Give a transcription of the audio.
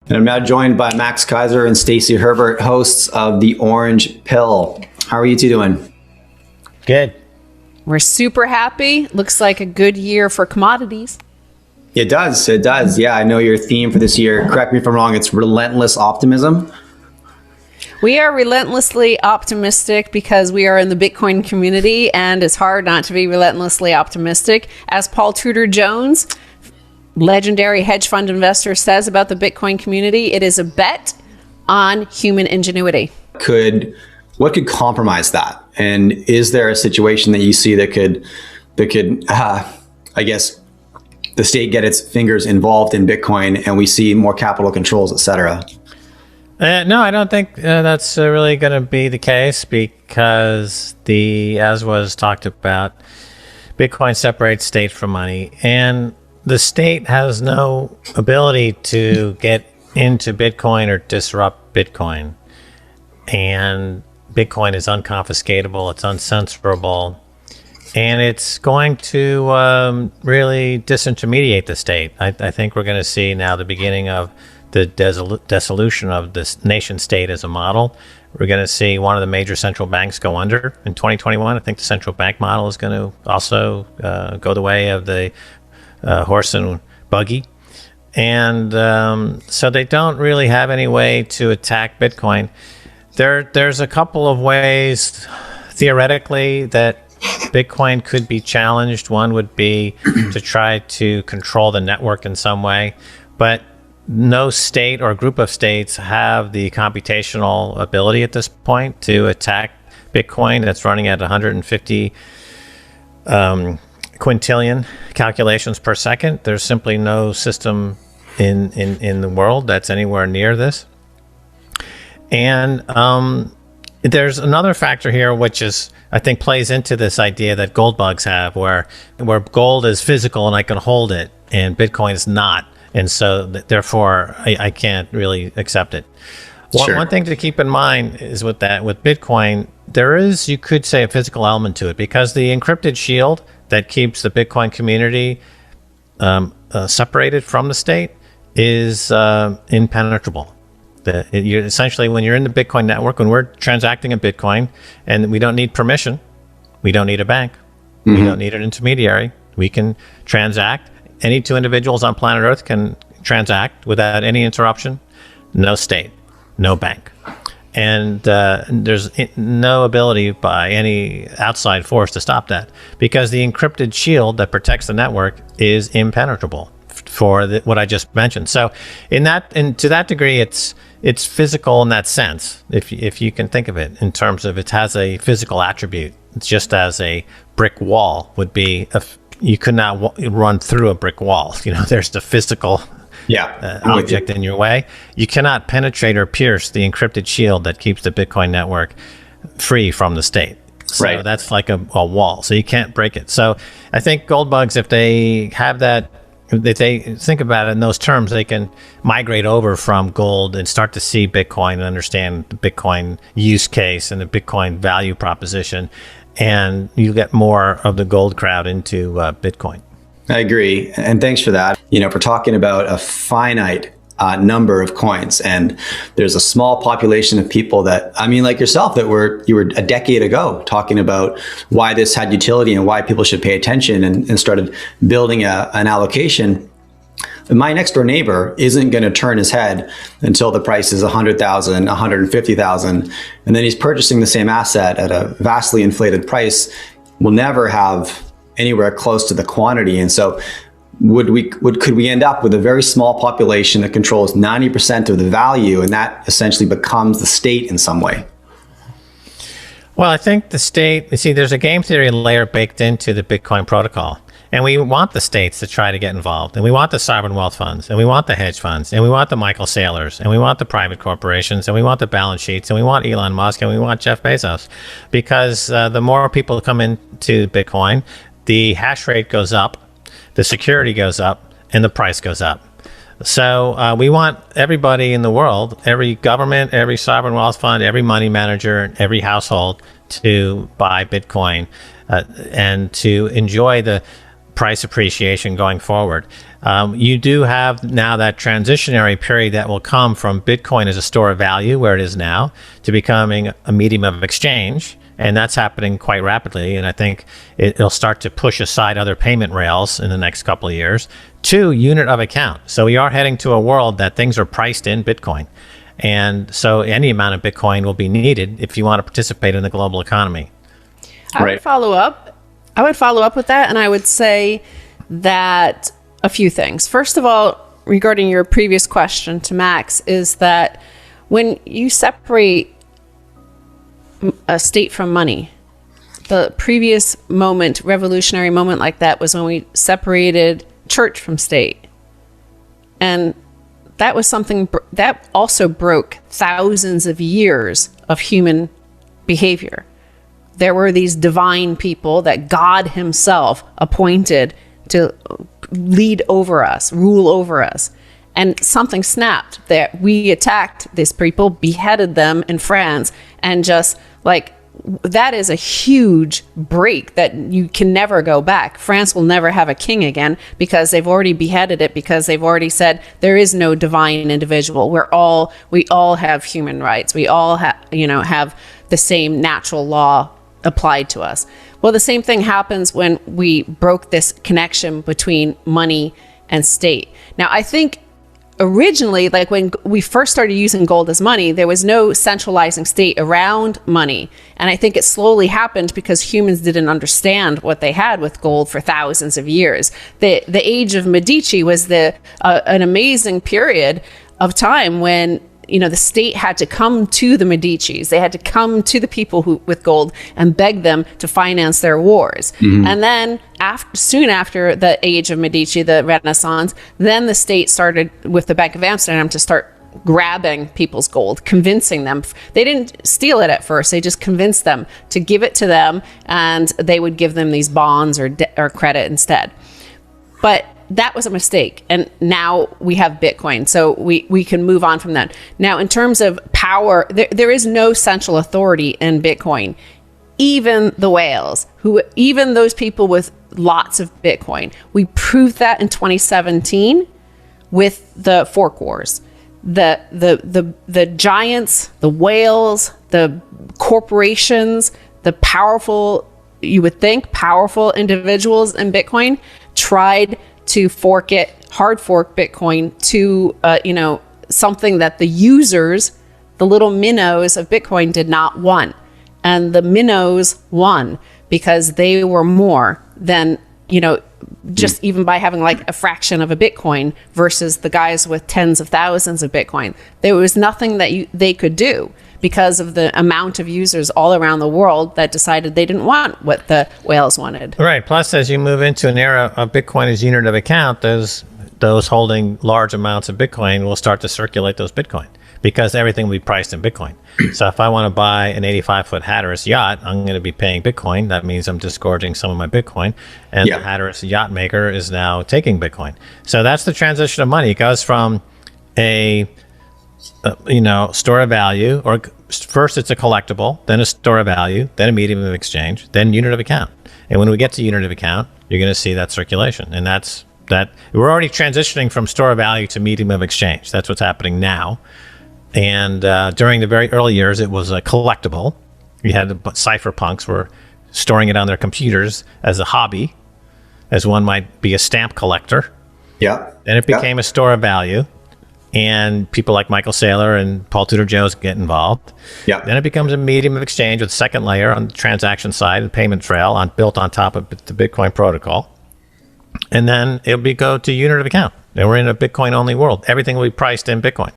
And I'm now joined by Max Keiser and Stacy Herbert, hosts of The Orange Pill. How are you two doing? Good. We're super happy. Looks like a good year for commodities. It does. It does. Yeah, I know your theme for this year, correct me if I'm wrong, it's relentless optimism. We are relentlessly optimistic because we are in the Bitcoin community, and it's hard not to be relentlessly optimistic. As Paul Tudor Jones, legendary hedge fund investor, says about the Bitcoin community, it is a bet on human ingenuity. What could compromise that? And is there a situation that you see that could I guess, the state get its fingers involved in Bitcoin and we see more capital controls, et cetera? No, I don't think that's really going to be the case because as was talked about, Bitcoin separates state from money, and the state has no ability to get into Bitcoin or disrupt Bitcoin. And Bitcoin is unconfiscatable, it's uncensorable, and it's going to really disintermediate the state. I think we're going to see now the beginning of the dissolution of this nation state as a model. We're going to see one of the major central banks go under in 2021. I think the central bank model is going to also go the way of the horse and buggy. And so they don't really have any way to attack Bitcoin. There's a couple of ways theoretically that Bitcoin could be challenged. One would be to try to control the network in some way, but no state or group of states have the computational ability at this point to attack Bitcoin that's running at 150 quintillion calculations per second. There's simply no system in the world that's anywhere near this. And there's another factor here, which is, I think, plays into this idea that gold bugs have, where gold is physical and I can hold it, and Bitcoin is not. And so, therefore, I can't really accept it. Sure. One thing to keep in mind is with Bitcoin, there is, you could say, a physical element to it, because the encrypted shield that keeps the Bitcoin community separated from the state is impenetrable. Essentially, when you're in the Bitcoin network, when we're transacting a Bitcoin, and we don't need permission, we don't need a bank, we don't need an intermediary, we can transact. Any two individuals on planet Earth can transact without any interruption. No state, no bank. And there's no ability by any outside force to stop that, because the encrypted shield that protects the network is impenetrable for what I just mentioned. So to that degree, it's physical in that sense, if you can think of it in terms of it has a physical attribute. It's just as a brick wall would be you could not run through a brick wall. There's the physical object in your way. You cannot penetrate or pierce the encrypted shield that keeps the Bitcoin network free from the state. So that's like a wall. So you can't break it. So I think gold bugs, if they have that, if they think about it in those terms, they can migrate over from gold and start to see Bitcoin and understand the Bitcoin use case and the Bitcoin value proposition. And you get more of the gold crowd into Bitcoin. I agree. And thanks for that. We're talking about a finite number of coins, and there's a small population of people that, like yourself, you were a decade ago talking about why this had utility and why people should pay attention, and started building an allocation. My next door neighbor isn't going to turn his head until the price is 100,000, 150,000, and then he's purchasing the same asset at a vastly inflated price. Will never have anywhere close to the quantity. And so could we end up with a very small population that controls 90% of the value, and that essentially becomes the state in some way? Well, I think the state, there's a game theory layer baked into the Bitcoin protocol. And we want the states to try to get involved, and we want the sovereign wealth funds, and we want the hedge funds, and we want the Michael Saylors, and we want the private corporations, and we want the balance sheets, and we want Elon Musk, and we want Jeff Bezos, because the more people come into Bitcoin, the hash rate goes up, the security goes up, and the price goes up. So we want everybody in the world, every government, every sovereign wealth fund, every money manager, every household to buy Bitcoin and to enjoy the price appreciation going forward. You do have now that transitionary period that will come from Bitcoin as a store of value, where it is now, to becoming a medium of exchange. And that's happening quite rapidly. And I think it'll start to push aside other payment rails in the next couple of years to unit of account. So we are heading to a world that things are priced in Bitcoin. And so any amount of Bitcoin will be needed if you want to participate in the global economy. I would follow up with that, and I would say that a few things. First of all, regarding your previous question to Max, is that when you separate a state from money, the previous moment, revolutionary moment like that, was when we separated church from state. And that was something that also broke thousands of years of human behavior. There were these divine people that God himself appointed to lead over us, rule over us. And something snapped that we attacked these people, beheaded them in France, and just like, that is a huge break that you can never go back. France will never have a king again because they've already beheaded it, because they've already said there is no divine individual. We all have human rights. We all have the same natural law applied to us. Well, the same thing happens when we broke this connection between money and state. Now, I think originally, like when we first started using gold as money, there was no centralizing state around money. And I think it slowly happened because humans didn't understand what they had with gold for thousands of years. The age of Medici was an amazing period of time when the state had to come to the Medicis. They had to come to the people with gold and beg them to finance their wars. Mm-hmm. And then soon after the age of Medici, the Renaissance, then the state started with the Bank of Amsterdam to start grabbing people's gold, convincing them. They didn't steal it at first. They just convinced them to give it to them, and they would give them these bonds or credit instead. But that was a mistake. And now we have Bitcoin. So we can move on from that. Now, in terms of power, there is no central authority in Bitcoin. Even the whales, even those people with lots of Bitcoin, we proved that in 2017 with the fork wars. The giants, the whales, the corporations, the powerful, you would think, powerful individuals in Bitcoin tried to hard fork Bitcoin to, something that the users, the little minnows of Bitcoin, did not want. And the minnows won because they were more than, just even by having like a fraction of a Bitcoin versus the guys with tens of thousands of Bitcoin. There was nothing that they could do because of the amount of users all around the world that decided they didn't want what the whales wanted. Right. Plus, as you move into an era of Bitcoin as unit of account, those holding large amounts of Bitcoin will start to circulate those Bitcoin because everything will be priced in Bitcoin. So if I want to buy an 85-foot Hatteras yacht, I'm going to be paying Bitcoin. That means I'm disgorging some of my Bitcoin. And the Hatteras yacht maker is now taking Bitcoin. So that's the transition of money. It goes from a store of value, or first it's a collectible, then a store of value, then a medium of exchange, then unit of account. And when we get to unit of account, you're going to see that circulation. And that's that. We're already transitioning from store of value to medium of exchange. That's what's happening now. And during the very early years, it was a collectible. You had the cypherpunks were storing it on their computers as a hobby, as one might be a stamp collector. Yeah. Then it became a store of value. And people like Michael Saylor and Paul Tudor Jones get involved. Yeah. Then it becomes a medium of exchange with second layer on the transaction side, the payment trail built on top of the Bitcoin protocol. And then it'll go to unit of account. And we're in a Bitcoin-only world. Everything will be priced in Bitcoin.